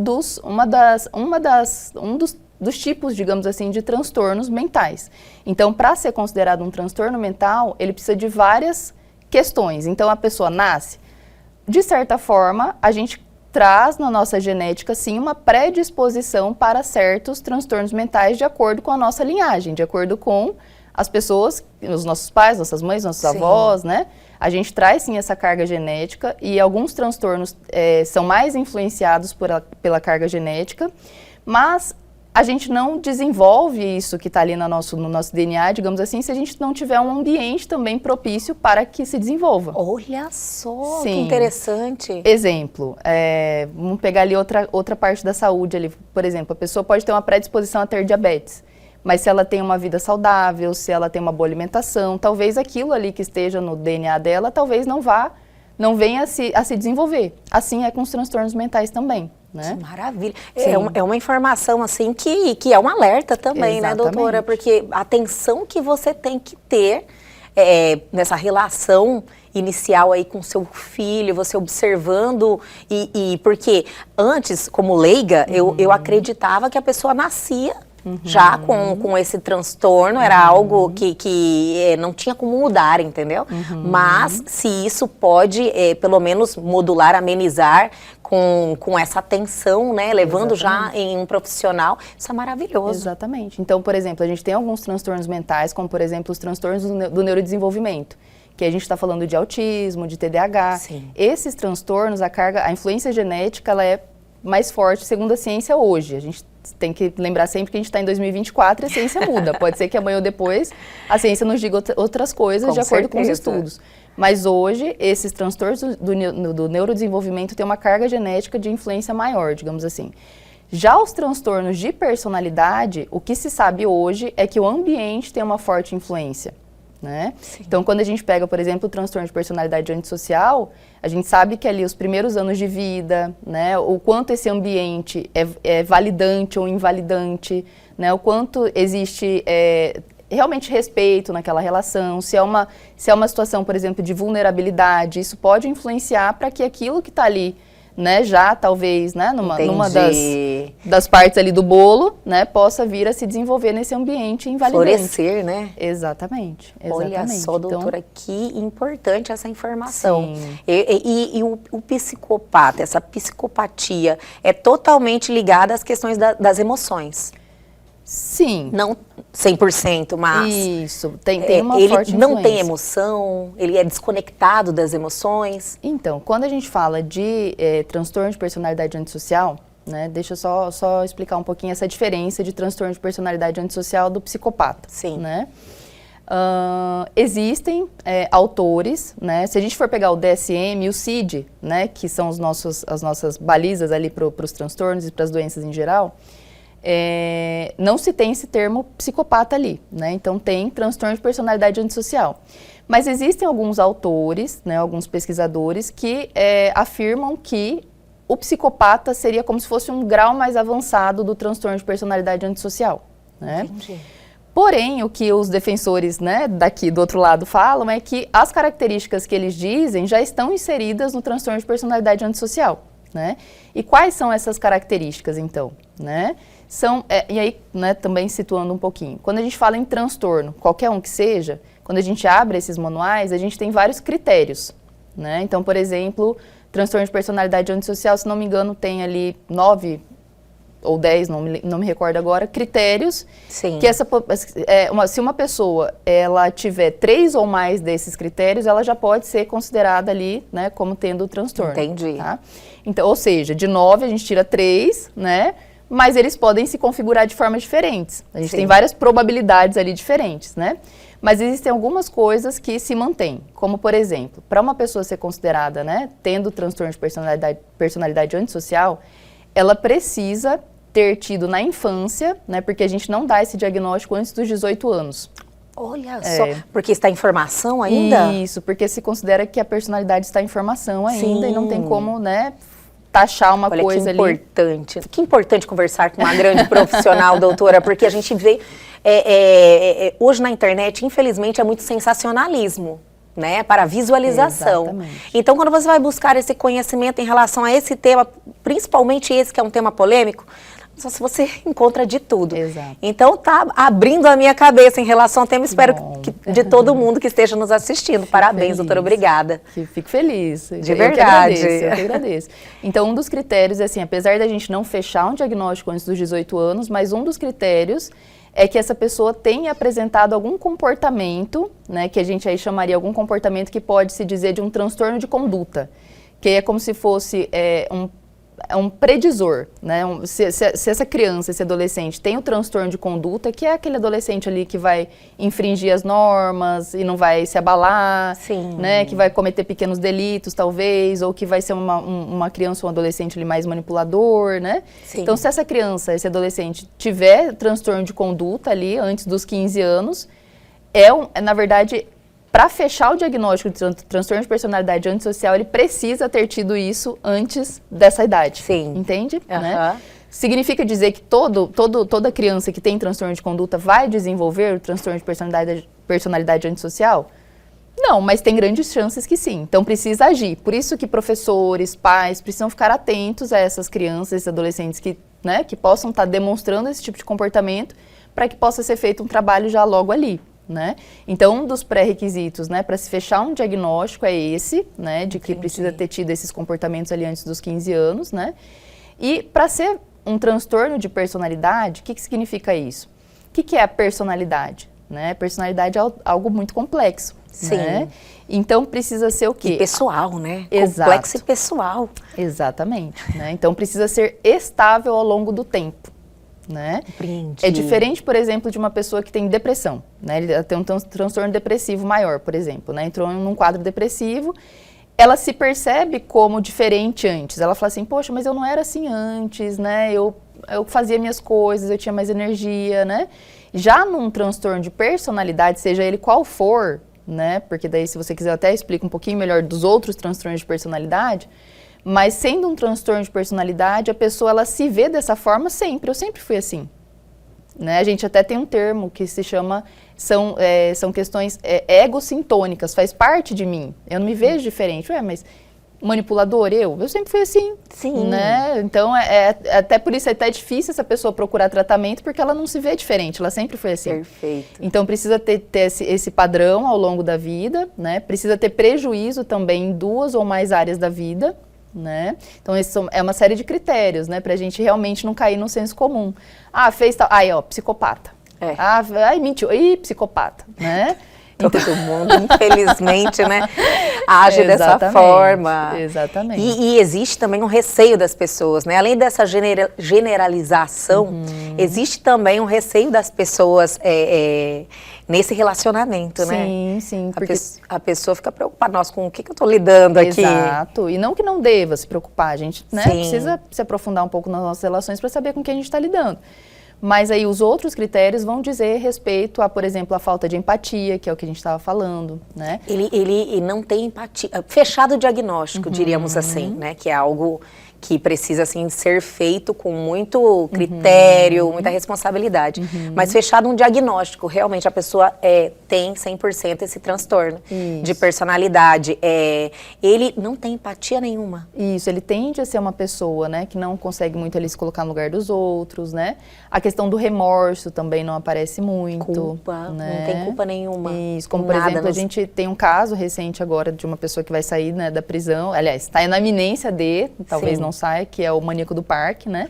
dos tipos, digamos assim, de transtornos mentais. Então, para ser considerado um transtorno mental, ele precisa de várias questões. Então, a pessoa nasce, de certa forma, a gente traz na nossa genética, sim, uma predisposição para certos transtornos mentais de acordo com a nossa linhagem, de acordo com as pessoas, os nossos pais, nossas mães, nossos avós, né? A gente traz, sim, essa carga genética e alguns transtornos são mais influenciados pela carga genética, mas a gente não desenvolve isso que está ali no nosso DNA, digamos assim, se a gente não tiver um ambiente também propício para que se desenvolva. Olha só, que interessante. Exemplo, vamos pegar ali outra parte da saúde ali. Por exemplo, a pessoa pode ter uma predisposição a ter diabetes, mas se ela tem uma vida saudável, se ela tem uma boa alimentação, talvez aquilo ali que esteja no DNA dela, talvez não venha a se desenvolver. Assim é com os transtornos mentais também. Né? Que maravilha. É uma informação, assim, que é um alerta também, né, doutora? Porque a atenção que você tem que ter nessa relação inicial aí com seu filho, você observando, porque antes, como leiga, eu acreditava que a pessoa nascia já com esse transtorno, era algo que não tinha como mudar, entendeu? Mas se isso pode, pelo menos, modular, amenizar com essa atenção, né, levando já em um profissional, isso é maravilhoso. Exatamente. Então, por exemplo, a gente tem alguns transtornos mentais, como, por exemplo, os transtornos do neurodesenvolvimento, que a gente está falando de autismo, de TDAH. Sim. Esses transtornos, a influência genética, ela é mais forte, segundo a ciência, hoje. A gente tem que lembrar sempre que a gente está em 2024 e a ciência muda. Pode ser que amanhã ou depois a ciência nos diga outras coisas de acordo com os estudos. Mas hoje, esses transtornos do neurodesenvolvimento têm uma carga genética de influência maior, digamos assim. Já os transtornos de personalidade, o que se sabe hoje é que o ambiente tem uma forte influência. Né? Então, quando a gente pega, por exemplo, o transtorno de personalidade antissocial, a gente sabe que ali os primeiros anos de vida, né, o quanto esse ambiente é validante ou invalidante, né, o quanto existe realmente respeito naquela relação, se é uma situação, por exemplo, de vulnerabilidade, isso pode influenciar para que aquilo que está ali, né, já talvez, né, numa das partes ali do bolo, né, possa vir a se desenvolver nesse ambiente invalidante. Florescer, né? Exatamente. Olha só, doutora, então, que importante essa informação. Sim. E o psicopata, essa psicopatia, é totalmente ligada às questões das emoções. Sim. Não 100%, mas... Isso, tem uma ele forte não influência. tem emoção, ele é desconectado das emoções. Então, quando a gente fala de transtorno de personalidade antissocial, né, deixa eu só explicar um pouquinho essa diferença de transtorno de personalidade antissocial do psicopata. Sim. Né? Existem autores, né, se a gente for pegar o DSM e o CID, né, que são as nossas balizas ali para os transtornos e para as doenças em geral, não se tem esse termo psicopata ali, né? Então tem transtorno de personalidade antissocial. Mas existem alguns autores, né, alguns pesquisadores que afirmam que o psicopata seria como se fosse um grau mais avançado do transtorno de personalidade antissocial, né? Entendi. Porém, o que os defensores, né, daqui do outro lado falam é que as características que eles dizem já estão inseridas no transtorno de personalidade antissocial, né? E quais são essas características, então, né? E aí, né, também situando um pouquinho, quando a gente fala em transtorno, qualquer um que seja, quando a gente abre esses manuais, a gente tem vários critérios, né? Então, por exemplo, transtorno de personalidade antissocial, se não me engano, tem ali 9 ou 10, não me recordo agora, critérios. Sim. Que se uma pessoa ela tiver 3 ou mais desses critérios, ela já pode ser considerada ali, né, como tendo o transtorno. Entendi. Tá? Então, ou seja, de 9 a gente tira 3, né? Mas eles podem se configurar de formas diferentes. A gente Sim. tem várias probabilidades ali diferentes, né? Mas existem algumas coisas que se mantêm, como, por exemplo, para uma pessoa ser considerada, né, tendo transtorno de personalidade antissocial, ela precisa ter tido na infância, né, porque a gente não dá esse diagnóstico antes dos 18 anos. Olha só, porque está em formação ainda? Isso, porque se considera que a personalidade está em formação ainda. Sim. E não tem como, né, taxar uma coisa ali. Olha, que importante. Que importante conversar com uma grande profissional, doutora, porque a gente vê, hoje na internet, infelizmente, é muito sensacionalismo, né, para visualização. Exatamente. Então, quando você vai buscar esse conhecimento em relação a esse tema, principalmente esse que é um tema polêmico, só se você encontra de tudo. Exato. Então, tá abrindo a minha cabeça em relação ao tema. Espero que de todo mundo que esteja nos assistindo. Parabéns, doutora. Obrigada. Fico feliz. De verdade. Eu que agradeço. Então, um dos critérios é assim, apesar da gente não fechar um diagnóstico antes dos 18 anos, mas um dos critérios é que essa pessoa tenha apresentado algum comportamento, né, que a gente aí chamaria algum comportamento que pode se dizer de um transtorno de conduta, que é como se fosse um predisor, né? Se essa criança, esse adolescente tem o transtorno de conduta, que é aquele adolescente ali que vai infringir as normas e não vai se abalar, Sim. né? Que vai cometer pequenos delitos, talvez, ou que vai ser uma criança ou um adolescente ali mais manipulador, né? Sim. Então, se essa criança, esse adolescente tiver transtorno de conduta ali antes dos 15 anos, na verdade, para fechar o diagnóstico de transtorno de personalidade antissocial, ele precisa ter tido isso antes dessa idade. Sim. Entende? Uhum. Né? Significa dizer que toda criança que tem transtorno de conduta vai desenvolver o transtorno de personalidade antissocial? Não, mas tem grandes chances que sim. Então precisa agir. Por isso que professores, pais precisam ficar atentos a essas crianças, esses adolescentes que possam estar demonstrando esse tipo de comportamento para que possa ser feito um trabalho já logo ali. Né? Então, um dos pré-requisitos, né, para se fechar um diagnóstico é esse, né, de que Entendi. precisa ter tido esses comportamentos ali antes dos 15 anos, né? E para ser um transtorno de personalidade, o que significa isso? O que é a personalidade? Né? Personalidade é algo muito complexo. Sim. Né? Então, precisa ser o quê? E pessoal, né? Exato. Complexo e pessoal. Exatamente. Né? Então, precisa ser estável ao longo do tempo. Né? Entendi. É diferente, por exemplo, de uma pessoa que tem depressão, né? Ele tem um transtorno depressivo maior, por exemplo, né? Entrou num quadro depressivo, ela se percebe como diferente antes. Ela fala assim, poxa, mas eu não era assim antes, né? Eu fazia minhas coisas, eu tinha mais energia, né? Já num transtorno de personalidade, seja ele qual for, né? Porque daí, se você quiser, eu até explico um pouquinho melhor dos outros transtornos de personalidade. Mas sendo um transtorno de personalidade, a pessoa ela se vê dessa forma sempre. Eu sempre fui assim. né? A gente até tem um termo que se chama, são questões egossintônicas, faz parte de mim. Eu não me vejo diferente. Ué, mas manipulador, eu sempre fui assim. Sim. Né? Então, até por isso é até difícil essa pessoa procurar tratamento, porque ela não se vê diferente, ela sempre foi assim. Perfeito. Então, precisa ter esse padrão ao longo da vida, né? Precisa ter prejuízo também em 2 ou mais áreas da vida, né? Então, é uma série de critérios, né? Pra gente realmente não cair no senso comum. Ah, fez tal... Aí, ó, psicopata. Ah, mentiu. Ih, psicopata, né? Todo mundo, infelizmente, né, age dessa forma. Exatamente. E existe também um receio das pessoas, né? Além dessa generalização, existe também um receio das pessoas nesse relacionamento, né? Sim, sim. Porque a pessoa fica preocupada, nossa, com o que eu estou lidando aqui? Exato. E não que não deva se preocupar, a gente, né, precisa se aprofundar um pouco nas nossas relações para saber com quem a gente está lidando. Mas aí os outros critérios vão dizer respeito a, por exemplo, a falta de empatia, que é o que a gente estava falando, né? Ele não tem empatia. Fechado o diagnóstico, diríamos assim, né? Que é algo que precisa, assim, ser feito com muito critério, muita responsabilidade. Mas fechado um diagnóstico, realmente a pessoa tem 100% esse transtorno de personalidade. Ele não tem empatia nenhuma. Isso, ele tende a ser uma pessoa, né, que não consegue muito ali se colocar no lugar dos outros, né? A questão do remorso também não aparece muito. Culpa, né? não tem culpa nenhuma. Isso, como por exemplo, a gente tem um caso recente agora de uma pessoa que vai sair, né, da prisão, aliás, está na iminência de, talvez não saia, que é o maníaco do parque, né?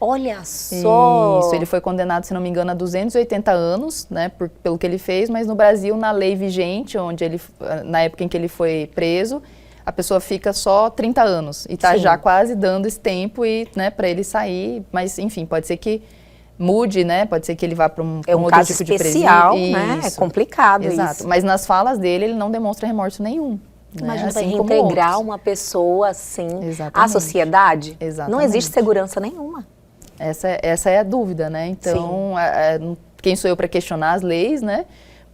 Olha só! Isso, ele foi condenado, se não me engano, a 280 anos, né, pelo que ele fez, mas no Brasil, na lei vigente, onde ele, na época em que ele foi preso, a pessoa fica só 30 anos e está já quase dando esse tempo e, né, para ele sair, mas enfim, pode ser que mude, né? Pode ser que ele vá para um outro caso tipo especial, de presídio. né? É complicado. Exato. Isso. Mas nas falas dele, ele não demonstra remorso nenhum. Imagina, assim reintegrar uma pessoa assim à sociedade. Exatamente. Não existe segurança nenhuma. Essa é a dúvida, né? Então, quem sou eu para questionar as leis, né?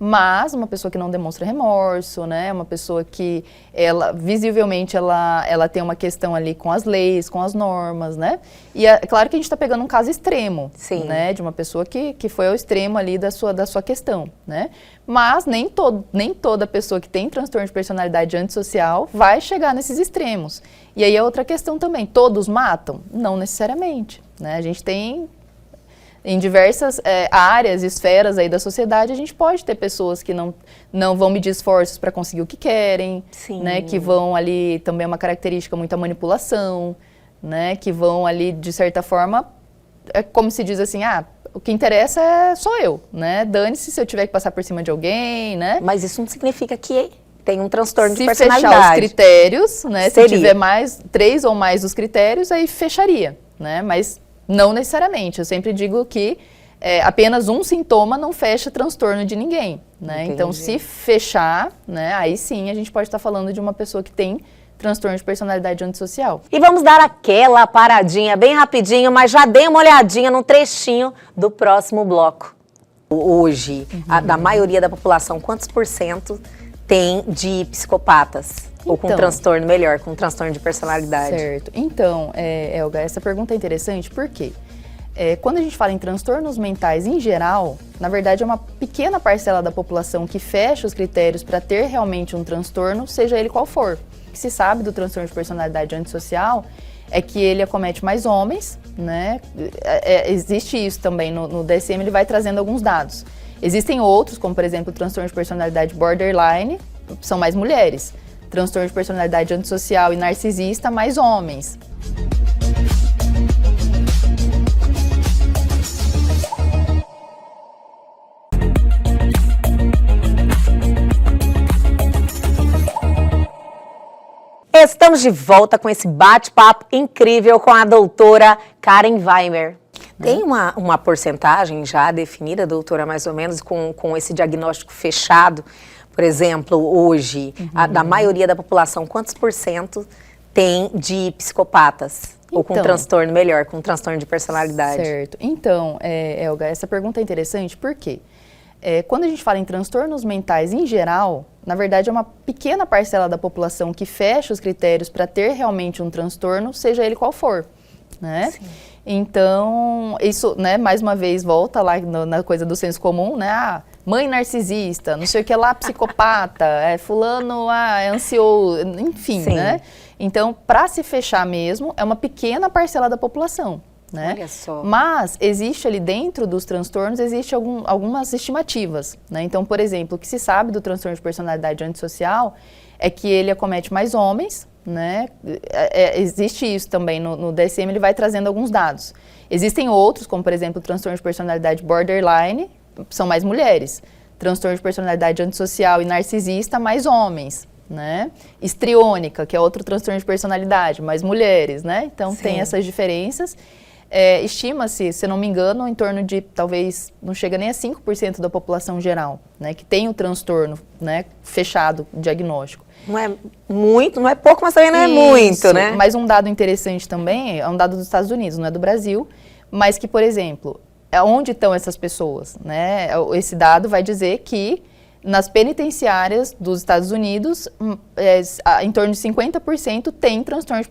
Mas uma pessoa que não demonstra remorso, né? Uma pessoa que, visivelmente, ela tem uma questão ali com as leis, com as normas, né? E é claro que a gente está pegando um caso extremo, né? De uma pessoa que foi ao extremo ali da sua questão, né? Mas nem toda pessoa que tem transtorno de personalidade antissocial vai chegar nesses extremos. E aí é outra questão também, todos matam? Não necessariamente, né? A gente tem... Em diversas áreas, esferas aí da sociedade, a gente pode ter pessoas que não vão medir esforços para conseguir o que querem, né? Que vão ali, também é uma característica, muita manipulação, né? Que vão ali, de certa forma, como se diz assim, o que interessa sou eu, né? Dane-se se eu tiver que passar por cima de alguém, né? Mas isso não significa que tem um transtorno de personalidade. Se fechar os critérios, né? Se tiver 3 ou mais dos critérios, aí fecharia, né? Mas... não necessariamente, eu sempre digo que apenas um sintoma não fecha transtorno de ninguém, né? Então, se fechar, né, aí sim a gente pode estar falando de uma pessoa que tem transtorno de personalidade antissocial. E vamos dar aquela paradinha bem rapidinho, mas já dei uma olhadinha no trechinho do próximo bloco. Hoje, da maioria da população, quantos % tem de psicopatas? Ou com transtorno, melhor, com transtorno de personalidade. Certo. Então, Elga, essa pergunta é interessante porque quando a gente fala em transtornos mentais em geral, na verdade é uma pequena parcela da população que fecha os critérios para ter realmente um transtorno, seja ele qual for. O que se sabe do transtorno de personalidade antissocial é que ele acomete mais homens, né? Existe isso também no DSM, ele vai trazendo alguns dados. Existem outros, como por exemplo o transtorno de personalidade borderline, são mais mulheres. Transtorno de personalidade antissocial e narcisista, mais homens. Estamos de volta com esse bate-papo incrível com a doutora Karen Weimer. Tem uma porcentagem já definida, doutora, mais ou menos, com esse diagnóstico fechado? Por exemplo, hoje, da maioria da população, quantos % tem de psicopatas? Ou com transtorno, melhor, com transtorno de personalidade? Certo. Então, Elga, essa pergunta é interessante porque quando a gente fala em transtornos mentais em geral, na verdade é uma pequena parcela da população que fecha os critérios para ter realmente um transtorno, seja ele qual for. né? Sim. Então, isso, né, mais uma vez, volta lá na coisa do senso comum, né? Ah, mãe narcisista, não sei o que lá, psicopata, fulano, é ansioso, enfim, Sim. né? Então, para se fechar mesmo, é uma pequena parcela da população, né? Olha só. Mas existe ali dentro dos transtornos, existe algumas estimativas, né? Então, por exemplo, o que se sabe do transtorno de personalidade antissocial é que ele acomete mais homens, né? Existe isso também no DSM, ele vai trazendo alguns dados. Existem outros, como por exemplo o transtorno de personalidade borderline, são mais mulheres. Transtorno de personalidade antissocial e narcisista, mais homens, né? Histriônica, que é outro transtorno de personalidade, mais mulheres, né? Então Sim. tem essas diferenças. Estima-se, se não me engano, em torno de, talvez, não chega nem a 5% da população geral, né? Que tem o transtorno, né? Fechado, diagnóstico. Não é muito, não é pouco, mas também não é muito, né? Mas um dado interessante também, é um dado dos Estados Unidos, não é do Brasil, mas que, por exemplo, onde estão essas pessoas, né? Esse dado vai dizer que nas penitenciárias dos Estados Unidos, em torno de 50% tem transtorno de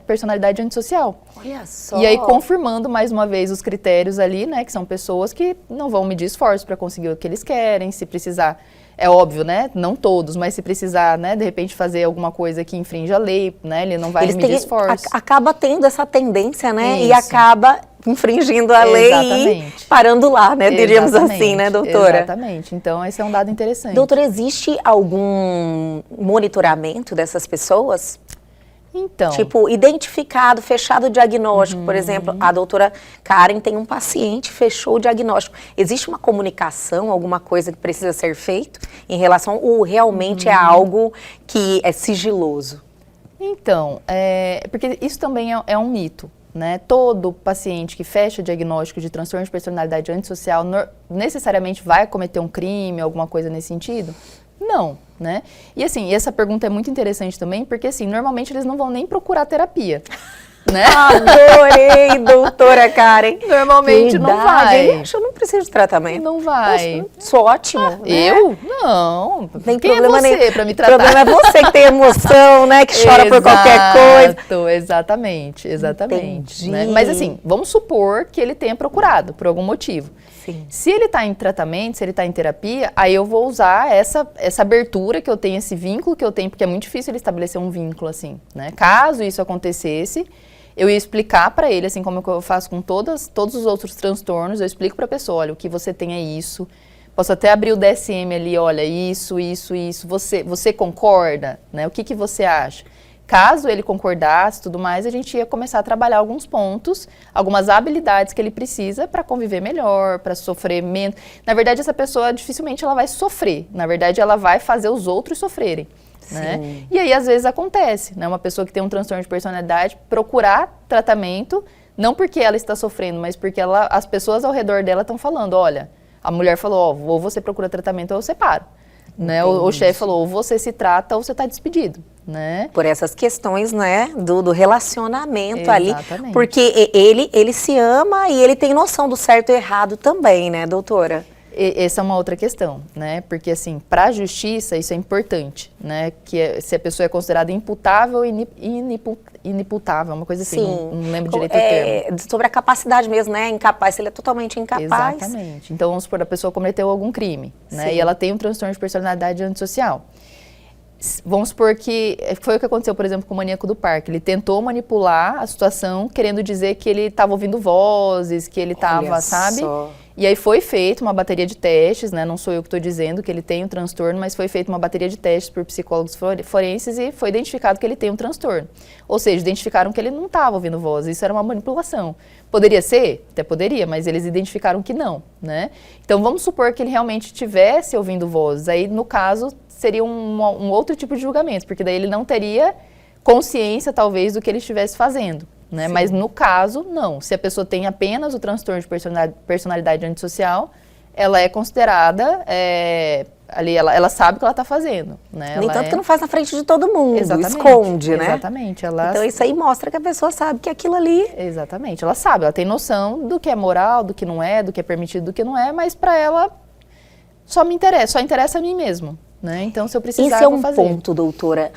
personalidade antissocial. Olha só. E aí, confirmando mais uma vez os critérios ali, né? Que são pessoas que não vão medir esforços para conseguir o que eles querem, se precisar. É óbvio, né? Não todos, mas se precisar, né, de repente fazer alguma coisa que infringe a lei, né? Ele não vai medir esforço. Acaba tendo essa tendência, né? Isso. E acaba infringindo a lei e parando lá, né? Diríamos assim, né, doutora? Exatamente. Então, esse é um dado interessante. Doutora, existe algum monitoramento dessas pessoas? Então. Tipo, identificado, fechado o diagnóstico. Por exemplo, a doutora Karen tem um paciente, fechou o diagnóstico. Existe uma comunicação, alguma coisa que precisa ser feito em relação, ou realmente é algo que é sigiloso? Então, porque isso também é um mito, né? Todo paciente que fecha diagnóstico de transtorno de personalidade antissocial necessariamente vai cometer um crime, alguma coisa nesse sentido? Não, né? E assim, essa pergunta é muito interessante também, porque assim, normalmente eles não vão nem procurar terapia, né? Adorei, doutora Karen. Normalmente não vai. Ele acha, eu não preciso de tratamento. Não vai. Poxa, sou ótimo. Né? Eu? Não. Tem Quem problema é você para me tratar? O problema é você que tem emoção, né? Que chora por qualquer coisa. Exatamente. Né? Mas assim, vamos supor que ele tenha procurado por algum motivo. Sim. Se ele está em tratamento, se ele está em terapia, aí eu vou usar essa abertura que eu tenho, esse vínculo que eu tenho, porque é muito difícil ele estabelecer um vínculo assim, né? Caso isso acontecesse, eu ia explicar para ele, assim como eu faço com todos os outros transtornos, eu explico para a pessoa, olha, o que você tem é isso. Posso até abrir o DSM ali, olha, isso. Você concorda, né? O que você acha? Caso ele concordasse e tudo mais, a gente ia começar a trabalhar alguns pontos, algumas habilidades que ele precisa para conviver melhor, para sofrer menos. Na verdade, essa pessoa dificilmente ela vai sofrer. Na verdade, ela vai fazer os outros sofrerem. Né? E aí, às vezes, acontece, né? Uma pessoa que tem um transtorno de personalidade procurar tratamento, não porque ela está sofrendo, mas porque as pessoas ao redor dela estão falando, olha, a mulher falou, ó, ou você procura tratamento ou eu separo. Né? O chefe falou, ou você se trata ou você está despedido. Né? Por essas questões, né, do relacionamento. Exatamente. Ali, porque ele se ama e ele tem noção do certo e errado também, né, doutora? Essa é uma outra questão, né, porque assim, para a justiça isso é importante, né, se a pessoa é considerada imputável e inimputável, uma coisa assim, não lembro direito o termo. Sobre a capacidade mesmo, né, incapaz, se ele é totalmente incapaz. Exatamente, então vamos supor, a pessoa cometeu algum crime, né, e ela tem um transtorno de personalidade antissocial. Vamos supor que foi o que aconteceu, por exemplo, com o maníaco do parque. Ele tentou manipular a situação, querendo dizer que ele estava ouvindo vozes, que ele estava, sabe? E aí foi feita uma bateria de testes, né? Não sou eu que estou dizendo que ele tem um transtorno, mas foi feita uma bateria de testes por psicólogos forenses e foi identificado que ele tem um transtorno. Ou seja, identificaram que ele não estava ouvindo vozes, isso era uma manipulação. Poderia ser? Até poderia, mas eles identificaram que não, né? Então vamos supor que ele realmente estivesse ouvindo vozes. Aí, no caso, seria um outro tipo de julgamento, porque daí ele não teria consciência, talvez, do que ele estivesse fazendo, né? Mas no caso, não. Se a pessoa tem apenas o transtorno de personalidade antissocial, ela é considerada, ali, ela sabe o que ela está fazendo, né? Nem tanto que não faz na frente de todo mundo, esconde, né? Exatamente. Então isso aí mostra que a pessoa sabe que aquilo ali... Exatamente, ela sabe, ela tem noção do que é moral, do que não é, do que é permitido, do que não é, mas para ela só interessa a mim mesmo. Né? Então, se eu precisar, eu vou fazer. Esse é um ponto, doutora,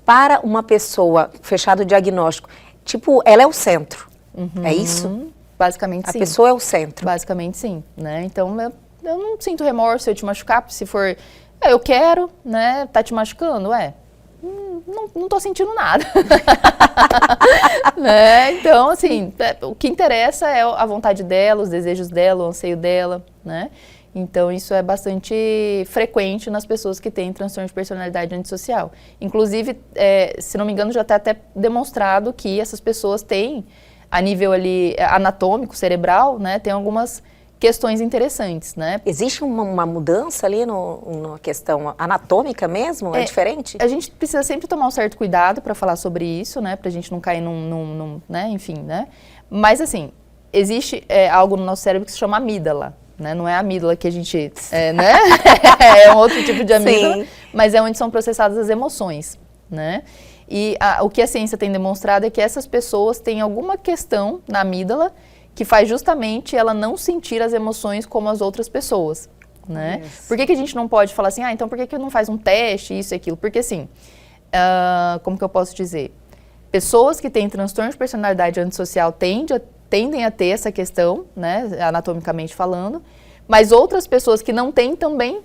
para uma pessoa fechado o diagnóstico, tipo, ela é o centro. É isso? Basicamente, A sim. pessoa é o centro. Basicamente, sim, né? Então, eu não sinto remorso se eu te machucar, se for, eu quero, né? Tá te machucando, não tô sentindo nada. Né? Então, assim, o que interessa é a vontade dela, os desejos dela, o anseio dela, né? Então, isso é bastante frequente nas pessoas que têm transtorno de personalidade antissocial. Inclusive, se não me engano, já está até demonstrado que essas pessoas têm, a nível ali anatômico, cerebral, né, tem algumas questões interessantes, né? Existe uma mudança ali na questão anatômica mesmo? É diferente? A gente precisa sempre tomar um certo cuidado para falar sobre isso, né? Pra gente não cair né? Enfim, né? Mas, assim, existe algo no nosso cérebro que se chama amígdala. Né? Não é a amígdala que a gente, né? É um outro tipo de amígdala, sim, mas é onde são processadas as emoções, né? E o que a ciência tem demonstrado é que essas pessoas têm alguma questão na amígdala que faz justamente ela não sentir as emoções como as outras pessoas, né? Yes. Por que a gente não pode falar assim, então por que não faz um teste, isso e aquilo? Porque assim, como que eu posso dizer? Pessoas que têm transtorno de personalidade antissocial tendem a ter essa questão, né, anatomicamente falando, mas outras pessoas que não têm também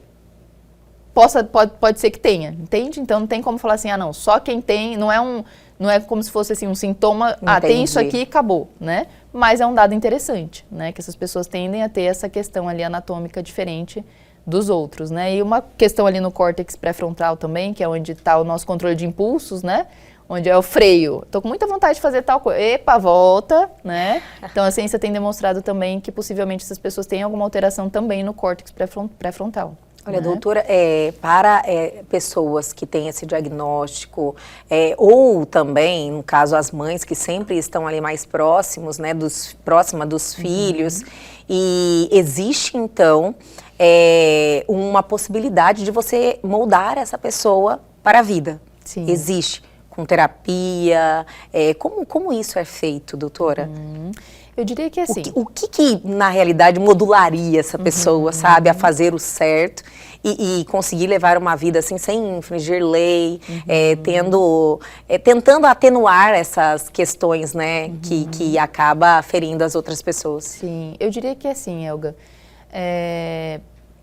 pode ser que tenha, entende? Então não tem como falar assim, não, só quem tem, não é como se fosse assim um sintoma, tem isso aqui e acabou, né? Mas é um dado interessante, né, que essas pessoas tendem a ter essa questão ali anatômica diferente dos outros, né? E uma questão ali no córtex pré-frontal também, que é onde está o nosso controle de impulsos, né? Onde é o freio. Tô com muita vontade de fazer tal coisa. Epa, volta, né? Então a ciência tem demonstrado também que possivelmente essas pessoas têm alguma alteração também no córtex pré-frontal. Olha, né, doutora, para pessoas que têm esse diagnóstico, ou também, no caso, as mães que sempre estão ali mais próximos, né, próxima dos filhos, e existe, então, uma possibilidade de você moldar essa pessoa para a vida. Sim. Existe. Com terapia, como isso é feito, doutora? Eu diria que assim... O que na realidade modularia essa pessoa, sabe, a fazer o certo e conseguir levar uma vida assim, sem infringir lei, tentando atenuar essas questões, né, que acaba ferindo as outras pessoas? Sim, eu diria que assim, Elga,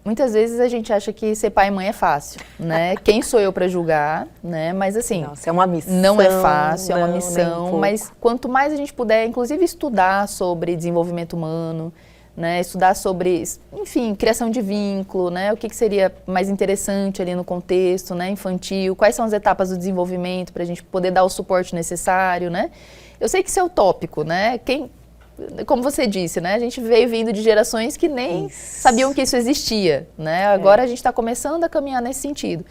muitas vezes a gente acha que ser pai e mãe é fácil, né? Quem sou eu para julgar, né? Mas assim, nossa, é uma missão, não é fácil, é uma missão, mas quanto mais a gente puder, inclusive estudar sobre desenvolvimento humano, né? Estudar sobre, enfim, criação de vínculo, né? O que seria mais interessante ali no contexto, né? Infantil, quais são as etapas do desenvolvimento para a gente poder dar o suporte necessário, né? Eu sei que isso é utópico, né? Como você disse, né? A gente veio vindo de gerações que nem sabiam que isso existia, né? Agora a gente está começando a caminhar nesse sentido.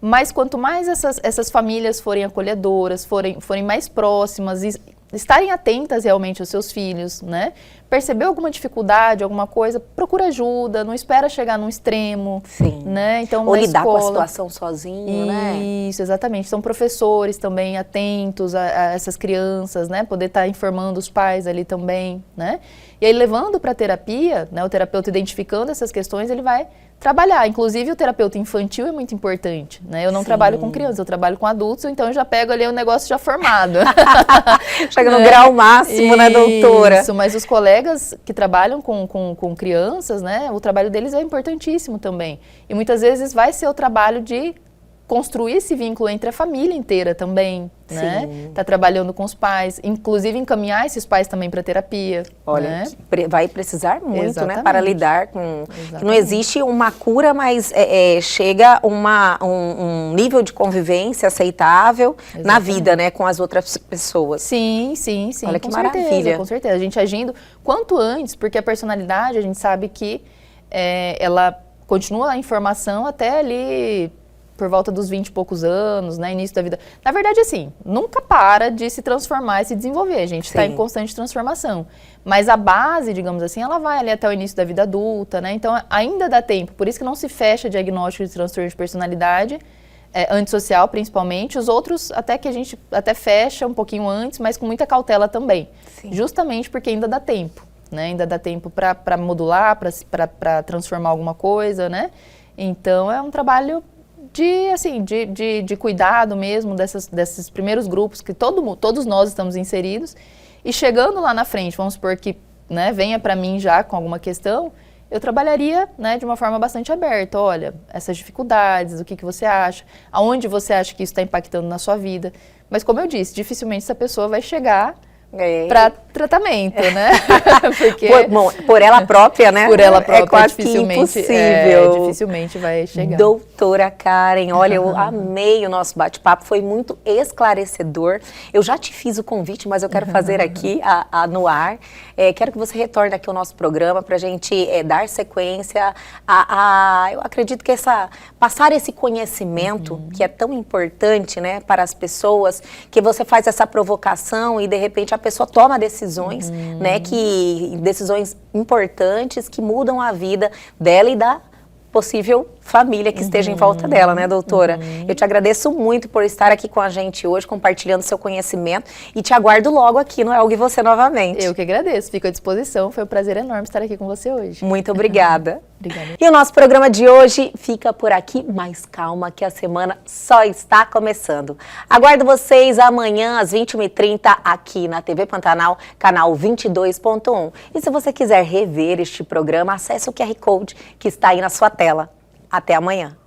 Mas quanto mais essas famílias forem acolhedoras, forem mais próximas e estarem atentas realmente aos seus filhos, né? Perceber alguma dificuldade, alguma coisa, procura ajuda, não espera chegar num extremo, sim, né? Então, ou lidar com a situação sozinho, né? Isso, exatamente. São professores também atentos a essas crianças, né? Poder estar informando os pais ali também, né? E aí, levando para a terapia, né? O terapeuta identificando essas questões, ele vai trabalhar. Inclusive, o terapeuta infantil é muito importante, né? Eu não trabalho com crianças, eu trabalho com adultos, então eu já pego ali o negócio já formado. Chega no grau máximo, né, doutora? Isso, mas os colegas que trabalham com crianças, né? O trabalho deles é importantíssimo também. E muitas vezes vai ser o trabalho de construir esse vínculo entre a família inteira também, né? Tá trabalhando com os pais, inclusive encaminhar esses pais também para terapia. Olha, né? Vai precisar muito, Exatamente. né, para lidar com... Que não existe uma cura, mas chega um nível de convivência aceitável na vida, né, com as outras pessoas. Sim. Olha que certeza, maravilha. Com certeza. A gente agindo quanto antes, porque a personalidade, a gente sabe que ela continua em formação até ali... por volta dos 20 e poucos anos, né, início da vida. Na verdade, assim, nunca para de se transformar e se desenvolver. A gente está em constante transformação. Mas a base, digamos assim, ela vai ali até o início da vida adulta, né? Então, ainda dá tempo. Por isso que não se fecha diagnóstico de transtorno de personalidade, antissocial principalmente. Os outros, até que a gente até fecha um pouquinho antes, mas com muita cautela também. Sim. Justamente porque ainda dá tempo, né? Ainda dá tempo para modular, para transformar alguma coisa, né? Então, é um trabalho... de cuidado mesmo desses primeiros grupos que todos nós estamos inseridos E chegando lá na frente, vamos supor que, né, venha para mim já com alguma questão, eu trabalharia, né, de uma forma bastante aberta. Olha, essas dificuldades, o que você acha, aonde você acha que isso está impactando na sua vida. Mas como eu disse, dificilmente essa pessoa vai chegar para tratamento, né? Porque por ela própria, né? Por ela própria, é quase impossível. Dificilmente vai chegar. Doutora Karen, olha, eu amei o nosso bate-papo, foi muito esclarecedor. Eu já te fiz o convite, mas eu quero fazer aqui no ar. Quero que você retorne aqui ao nosso programa para a gente dar sequência eu acredito que passar esse conhecimento, que é tão importante, né, para as pessoas, que você faz essa provocação e de repente a pessoa toma decisões, né, decisões importantes que mudam a vida dela e da possível família que esteja em volta dela, né, doutora? Eu te agradeço muito por estar aqui com a gente hoje, compartilhando seu conhecimento e te aguardo logo aqui no Elgue Você novamente. Eu que agradeço, fico à disposição, foi um prazer enorme estar aqui com você hoje. Muito obrigada. Obrigada. E o nosso programa de hoje fica por aqui, mas calma que a semana só está começando. Aguardo vocês amanhã às 21h30 aqui na TV Pantanal, canal 22.1. E se você quiser rever este programa, acesse o QR Code que está aí na sua tela. Até amanhã.